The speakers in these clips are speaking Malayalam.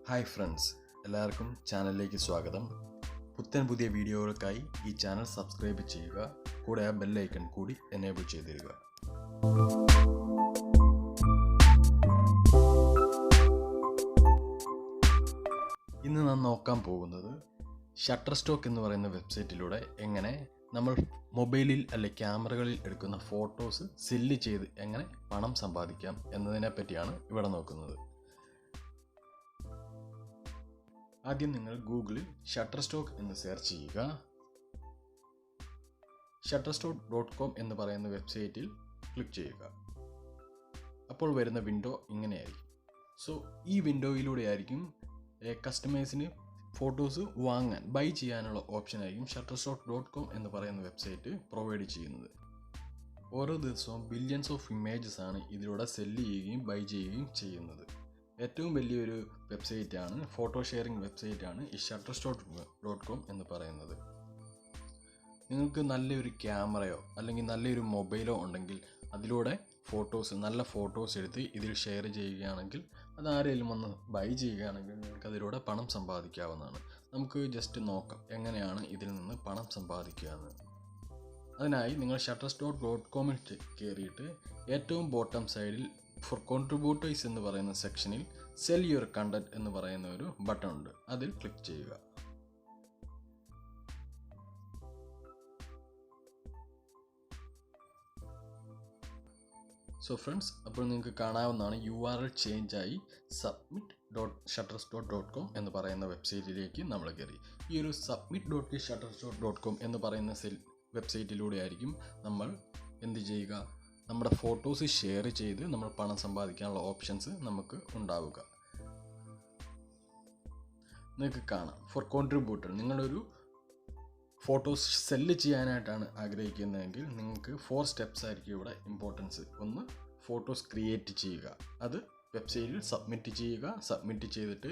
ഹായ് ഫ്രണ്ട്സ്, എല്ലാവർക്കും ചാനലിലേക്ക് സ്വാഗതം. പുതിയ വീഡിയോകൾക്കായി ഈ ചാനൽ സബ്സ്ക്രൈബ് ചെയ്യുക. കൂടെ ആ ബെൽ ഐക്കൺ കൂടി എനേബിൾ ചെയ്തിരിക്കുക. ഇന്ന് നാം നോക്കാൻ പോകുന്നത് ഷട്ടർസ്റ്റോക്ക് എന്ന് പറയുന്ന വെബ്സൈറ്റിലൂടെ എങ്ങനെ നമ്മൾ മൊബൈലിൽ അല്ലെ ക്യാമറകളിൽ എടുക്കുന്ന ഫോട്ടോസ് സെല്ല് ചെയ്ത് എങ്ങനെ പണം സമ്പാദിക്കാം എന്നതിനെ പറ്റിയാണ് ഇവിടെ നോക്കുന്നത്. ആദ്യം നിങ്ങൾ ഗൂഗിളിൽ ഷട്ടർസ്റ്റോക്ക് എന്ന് സെർച്ച് ചെയ്യുക. shutterstock.com എന്ന് പറയുന്ന വെബ്സൈറ്റിൽ ക്ലിക്ക് ചെയ്യുക. അപ്പോൾ വരുന്ന വിൻഡോ ഇങ്ങനെയായിരിക്കും. സോ ഈ വിൻഡോയിലൂടെ ആയിരിക്കും കസ്റ്റമേഴ്സിന് ഫോട്ടോസ് വാങ്ങാൻ ബൈ ചെയ്യാനുള്ള ഓപ്ഷൻ ആയിരിക്കും shutterstock.com എന്ന് പറയുന്ന വെബ്സൈറ്റ് പ്രൊവൈഡ് ചെയ്യുന്നത്. ഓരോ ദിവസവും ബില്യൺസ് ഓഫ് ഇമേജസ് ആണ് ഇതിലൂടെ സെല്ല് ചെയ്യുകയും ബൈ ചെയ്യുകയും ചെയ്യുന്നത്. ഏറ്റവും വലിയൊരു വെബ്സൈറ്റാണ്, ഫോട്ടോ ഷെയറിംഗ് വെബ്സൈറ്റാണ് ഈ shutterstock.com എന്ന് പറയുന്നത്. നിങ്ങൾക്ക് നല്ലൊരു ക്യാമറയോ അല്ലെങ്കിൽ നല്ലൊരു മൊബൈലോ ഉണ്ടെങ്കിൽ അതിലൂടെ നല്ല ഫോട്ടോസ് എടുത്ത് ഇതിൽ ഷെയർ ചെയ്യുകയാണെങ്കിൽ അത് ആരെങ്കിലും വന്ന് ബൈ ചെയ്യുകയാണെങ്കിൽ നിങ്ങൾക്ക് അതിലൂടെ പണം സമ്പാദിക്കാവുന്നതാണ്. നമുക്ക് ജസ്റ്റ് നോക്കാം എങ്ങനെയാണ് ഇതിൽ നിന്ന് പണം സമ്പാദിക്കുക എന്ന്. അതിനായി നിങ്ങൾ shutterstock.com കയറിയിട്ട് ഏറ്റവും ബോട്ടം സൈഡിൽ ഫോർ കോൺട്രിബ്യൂട്ടേഴ്സ് എന്ന് പറയുന്ന സെക്ഷനിൽ സെൽ യുവർ കണ്ടന്റ് എന്ന് പറയുന്ന ഒരു ബട്ടൺ ഉണ്ട്. അതിൽ ക്ലിക്ക് ചെയ്യുക. സോ ഫ്രണ്ട്സ്, അപ്പോൾ നിങ്ങൾക്ക് കാണാവുന്നതാണ് URL ചേഞ്ച് ആയി submit.shutterstock.com എന്ന് പറയുന്ന വെബ്സൈറ്റിലേക്ക് നമ്മൾ കയറി. ഈ ഒരു submit.shutterstock.com എന്ന് പറയുന്ന വെബ്സൈറ്റിലൂടെ ആയിരിക്കും നമ്മൾ എന്ത് ചെയ്യുക, നമ്മുടെ ഫോട്ടോസ് ഷെയർ ചെയ്ത് നമ്മൾ പണം സമ്പാദിക്കാനുള്ള ഓപ്ഷൻസ് നമുക്ക് ഉണ്ടാവുക. നിങ്ങൾക്ക് കാണാം ഫോർ കോൺട്രിബ്യൂട്ടർ. നിങ്ങളൊരു ഫോട്ടോസ് സെല്ല് ചെയ്യാനായിട്ടാണ് ആഗ്രഹിക്കുന്നതെങ്കിൽ നിങ്ങൾക്ക് 4 സ്റ്റെപ്സ് ആയിരിക്കും ഇവിടെ ഇമ്പോർട്ടൻസ്. ഒന്ന്, ഫോട്ടോസ് ക്രിയേറ്റ് ചെയ്യുക, അത് വെബ്സൈറ്റിൽ സബ്മിറ്റ് ചെയ്യുക. സബ്മിറ്റ് ചെയ്തിട്ട്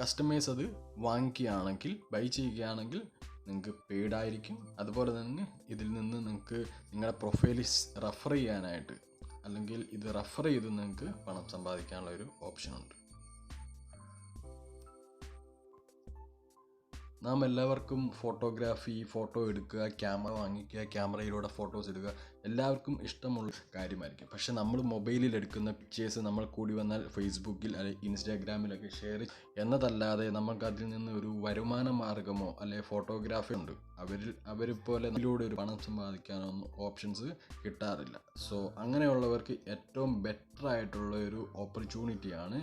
കസ്റ്റമേഴ്സ് അത് വാങ്ങിക്കുകയാണെങ്കിൽ, ബൈ ചെയ്യുകയാണെങ്കിൽ നിങ്ങൾക്ക് പെയ്ഡ് ആയിരിക്കും. അതുപോലെ തന്നെ ഇതിൽ നിന്ന് നിങ്ങൾക്ക് നിങ്ങളുടെ പ്രൊഫൈലിൽ റെഫർ ചെയ്യാനായിട്ട് അല്ലെങ്കിൽ ഇത് റെഫർ ചെയ്ത് നിങ്ങൾക്ക് പണം സമ്പാദിക്കാനുള്ള ഒരു ഓപ്ഷനുണ്ട്. നാം എല്ലാവർക്കും ഫോട്ടോ എടുക്കുക, ക്യാമറ വാങ്ങിക്കുക, ക്യാമറയിലൂടെ ഫോട്ടോസ് എടുക്കുക എല്ലാവർക്കും ഇഷ്ടമുള്ള കാര്യമായിരിക്കും. പക്ഷെ നമ്മൾ മൊബൈലിൽ എടുക്കുന്ന പിക്ചേഴ്സ് നമ്മൾ കൂടി വന്നാൽ ഫേസ്ബുക്കിൽ അല്ലെങ്കിൽ ഇൻസ്റ്റാഗ്രാമിലൊക്കെ ഷെയർ എന്നതല്ലാതെ നമുക്ക് അതിൽ നിന്ന് ഒരു വരുമാന മാർഗമോ അല്ലെങ്കിൽ ഫോട്ടോഗ്രാഫി ഉണ്ട്. അവർ പോലെ അതിലൂടെ ഒരു പണം സമ്പാദിക്കാനൊന്നും ഓപ്ഷൻസ് കിട്ടാറില്ല. സോ അങ്ങനെയുള്ളവർക്ക് ഏറ്റവും ബെറ്റർ ആയിട്ടുള്ള ഒരു ഓപ്പർച്യൂണിറ്റിയാണ്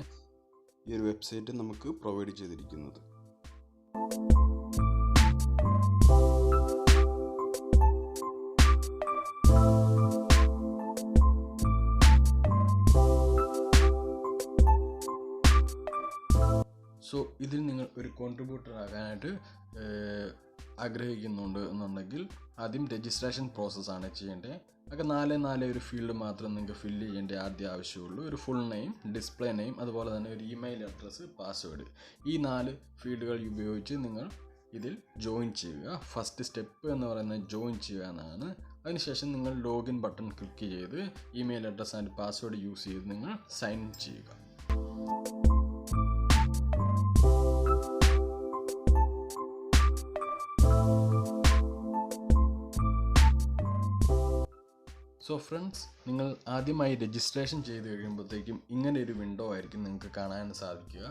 ഈ ഒരു വെബ്സൈറ്റ് നമുക്ക് പ്രൊവൈഡ് ചെയ്തിരിക്കുന്നത്. സോ ഇതിൽ നിങ്ങൾ ഒരു കോൺട്രിബ്യൂട്ടർ ആകാനായിട്ട് ആഗ്രഹിക്കുന്നുണ്ട് എന്നുണ്ടെങ്കിൽ ആദ്യം രജിസ്ട്രേഷൻ പ്രോസസ്സാണ് ചെയ്യേണ്ടത്. അതൊക്കെ 4 ഒരു ഫീൽഡ് മാത്രം നിങ്ങൾക്ക് ഫില്ല് ചെയ്യേണ്ട ആവശ്യമുള്ളൂ. ഒരു ഫുൾ നെയിം, ഡിസ്പ്ലേ നെയിം, അതുപോലെ തന്നെ ഒരു ഇമെയിൽ അഡ്രസ്സ്, പാസ്വേഡ്. ഈ 4 ഫീൽഡുകൾ ഉപയോഗിച്ച് നിങ്ങൾ ഇതിൽ ജോയിൻ ചെയ്യുക. ഫസ്റ്റ് സ്റ്റെപ്പ് എന്ന് പറയുന്നത് ജോയിൻ ചെയ്യുക എന്നാണ്. അതിനുശേഷം നിങ്ങൾ ലോഗിൻ ബട്ടൺ ക്ലിക്ക് ചെയ്ത് email address and password use ചെയ്ത് നിങ്ങൾ സൈൻ ഇൻ ചെയ്യുക. സോ ഫ്രണ്ട്സ്, നിങ്ങൾ ആദ്യമായി രജിസ്ട്രേഷൻ ചെയ്ത് കഴിയുമ്പോഴത്തേക്കും ഇങ്ങനെ ഒരു വിൻഡോ ആയിരിക്കും നിങ്ങൾക്ക് കാണാൻ സാധിക്കുക.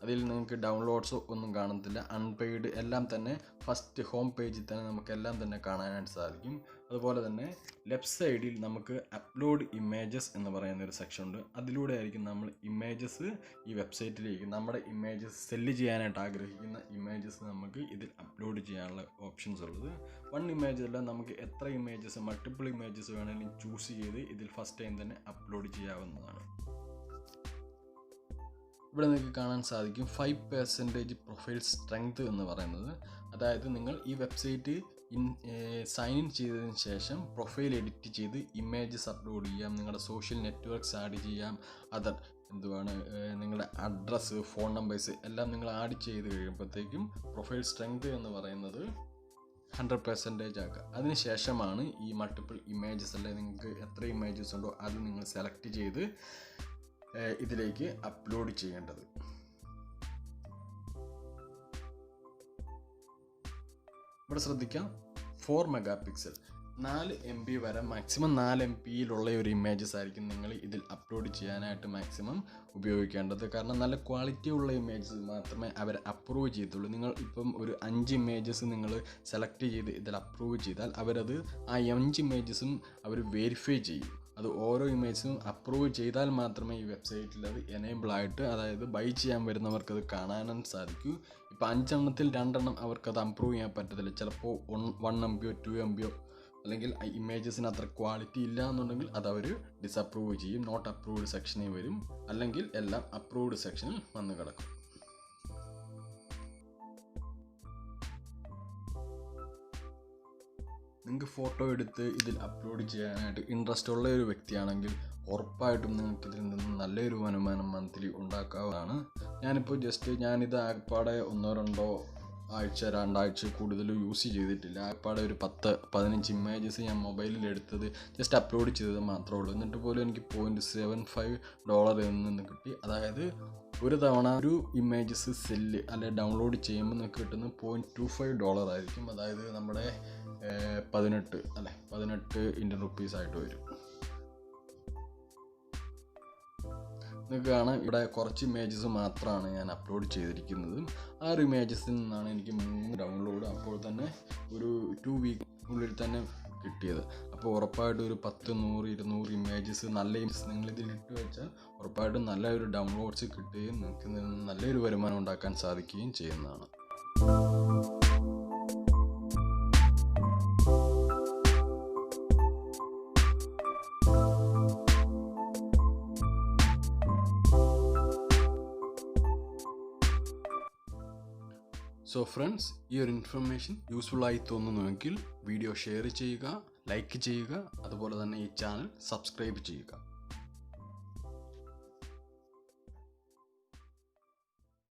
അതിൽ നിങ്ങൾക്ക് ഡൗൺലോഡ്സോ ഒന്നും കാണത്തില്ല. അൺപെയ്ഡ് എല്ലാം തന്നെ ഫസ്റ്റ് ഹോം പേജിൽ തന്നെ നമുക്ക് എല്ലാം തന്നെ കാണാനായിട്ട് സാധിക്കും. അതുപോലെ തന്നെ ലെഫ്റ്റ് സൈഡിൽ നമുക്ക് അപ്ലോഡ് ഇമേജസ് എന്ന് പറയുന്ന ഒരു സെക്ഷൻ ഉണ്ട്. അതിലൂടെ ആയിരിക്കും നമ്മൾ ഇമേജസ് ഈ വെബ്സൈറ്റിലേക്ക് നമ്മുടെ ഇമേജസ് സെല്ല് ചെയ്യാനായിട്ട് ആഗ്രഹിക്കുന്ന ഇമേജസ് നമുക്ക് ഇതിൽ അപ്ലോഡ് ചെയ്യാനുള്ള ഓപ്ഷൻസ് ഉള്ളത്. 1 ഇമേജ് അല്ല, നമുക്ക് എത്ര ഇമേജസ്, മൾട്ടിപ്പിൾ ഇമേജസ് വേണമെങ്കിലും ചൂസ് ചെയ്ത് ഇതിൽ ഫസ്റ്റ് ടൈം തന്നെ അപ്ലോഡ് ചെയ്യാവുന്നതാണ്. ഇവിടെ നിങ്ങൾക്ക് കാണാൻ സാധിക്കും 5% പ്രൊഫൈൽ സ്ട്രെങ്ത് എന്ന് പറയുന്നത്. അതായത് നിങ്ങൾ ഈ വെബ്സൈറ്റ് സൈൻ ഇൻ ചെയ്തതിന് ശേഷം പ്രൊഫൈൽ എഡിറ്റ് ചെയ്ത് ഇമേജസ് അപ്ലോഡ് ചെയ്യാം, നിങ്ങളുടെ സോഷ്യൽ നെറ്റ്വർക്ക്സ് ആഡ് ചെയ്യാം, നിങ്ങളുടെ അഡ്രസ്സ്, ഫോൺ നമ്പേഴ്സ് എല്ലാം നിങ്ങൾ ആഡ് ചെയ്ത് കഴിയുമ്പോഴത്തേക്കും പ്രൊഫൈൽ സ്ട്രെങ്ത് എന്ന് പറയുന്നത് 100% ആക്കുക. അതിനുശേഷമാണ് ഈ മൾട്ടിപ്പിൾ ഇമേജസ് അല്ലെങ്കിൽ നിങ്ങൾക്ക് എത്ര ഇമേജസ് ഉണ്ടോ അത് നിങ്ങൾ സെലക്ട് ചെയ്ത് ഇതിലേക്ക് അപ്ലോഡ് ചെയ്യേണ്ടത്. ഇവിടെ ശ്രദ്ധിക്കാം 4 മെഗാ പിക്സൽ 4 MB വരെ മാക്സിമം 4 MBയിലുള്ള ഒരു ഇമേജസ് ആയിരിക്കും നിങ്ങൾ ഇതിൽ അപ്ലോഡ് ചെയ്യാനായിട്ട് മാക്സിമം ഉപയോഗിക്കേണ്ടത്. കാരണം നല്ല ക്വാളിറ്റി ഉള്ള ഇമേജസ് മാത്രമേ അവർ അപ്രൂവ് ചെയ്തുള്ളൂ. നിങ്ങൾ ഇപ്പം ഒരു 5 ഇമേജസ് നിങ്ങൾ സെലക്ട് ചെയ്ത് ഇതിൽ അപ്രൂവ് ചെയ്താൽ അവരത് ആ 5 ഇമേജസും അവർ വെരിഫൈ ചെയ്യും. അത് ഓരോ ഇമേജസും അപ്രൂവ് ചെയ്താൽ മാത്രമേ ഈ വെബ്സൈറ്റിൽ അത് എനേബിൾ ആയിട്ട്, അതായത് ബൈ ചെയ്യാൻ വരുന്നവർക്കത് കാണാനും സാധിക്കൂ. ഇപ്പോൾ 5 എണ്ണത്തിൽ 2 എണ്ണം അവർക്കത് അപ്രൂവ് ചെയ്യാൻ പറ്റത്തില്ല. ചിലപ്പോൾ 1 MBയോ 2 MBയോ അല്ലെങ്കിൽ ഇമേജസിന് അത്ര ക്വാളിറ്റി ഇല്ല എന്നുണ്ടെങ്കിൽ അത് അവർ ഡിസപ്രൂവ് ചെയ്യും. നോട്ട് അപ്രൂവ്ഡ് സെക്ഷനിൽ വരും, അല്ലെങ്കിൽ എല്ലാം അപ്രൂവ്ഡ് സെക്ഷനിൽ വന്ന് കിടക്കും. നിങ്ങൾക്ക് ഫോട്ടോ എടുത്ത് ഇതിൽ അപ്ലോഡ് ചെയ്യാനായിട്ട് ഇൻട്രസ്റ്റ് ഉള്ള ഒരു വ്യക്തിയാണെങ്കിൽ ഉറപ്പായിട്ടും നിങ്ങൾക്ക് ഇതിൽ നിന്ന് നല്ലൊരു വരുമാനം മന്ത്ലി ഉണ്ടാക്കാവുന്നതാണ്. ഞാനിത് ആകപ്പാടെ 1-2 ആഴ്ച 2 ആഴ്ച കൂടുതൽ യൂസ് ചെയ്തിട്ടില്ല. ആകപ്പാടെ ഒരു 10-15 ഇമേജസ് ഞാൻ മൊബൈലിൽ എടുത്തത് ജസ്റ്റ് അപ്ലോഡ് ചെയ്തത് മാത്രമേ ഉള്ളൂ. എന്നിട്ട് പോലും എനിക്ക് $0.75 നിന്ന് കിട്ടി. അതായത് ഒരു തവണ ഒരു ഇമേജസ് സെല്ല് അല്ലെ ഡൗൺലോഡ് ചെയ്യുമ്പോൾ നിങ്ങൾക്ക് കിട്ടുന്നത് $0.25 ആയിരിക്കും. അതായത് നമ്മുടെ 18 ഇന്ത്യൻ റുപ്പീസ് ആയിട്ട് വരും. നിങ്ങൾക്ക് കാണാം ഇവിടെ കുറച്ച് ഇമേജസ് മാത്രമാണ് ഞാൻ അപ്ലോഡ് ചെയ്തിരിക്കുന്നത്. ആ ഒരു ഇമേജസിൽ നിന്നാണ് എനിക്ക് 3 ഡൗൺലോഡ് അപ്പോൾ തന്നെ ഒരു 2 വീക്കിനുള്ളിൽ തന്നെ കിട്ടിയത്. അപ്പോൾ ഉറപ്പായിട്ടും ഒരു 10, 100, 200 ഇമേജസ് നല്ല ഇമേജസ് നിങ്ങളിതിൽ ഇട്ട് വെച്ചാൽ ഉറപ്പായിട്ടും നല്ലൊരു ഡൗൺലോഡ്സ് കിട്ടുകയും നിങ്ങൾക്ക് നല്ലൊരു വരുമാനം ഉണ്ടാക്കാൻ സാധിക്കുകയും ചെയ്യുന്നതാണ്. സോ ഫ്രണ്ട്സ്, ഈ ഒരു ഇൻഫർമേഷൻ യൂസ്ഫുൾ ആയി തോന്നുന്നുവെങ്കിൽ വീഡിയോ ഷെയർ ചെയ്യുക, ലൈക്ക് ചെയ്യുക, അതുപോലെ തന്നെ ഈ ചാനൽ സബ്സ്ക്രൈബ് ചെയ്യുക.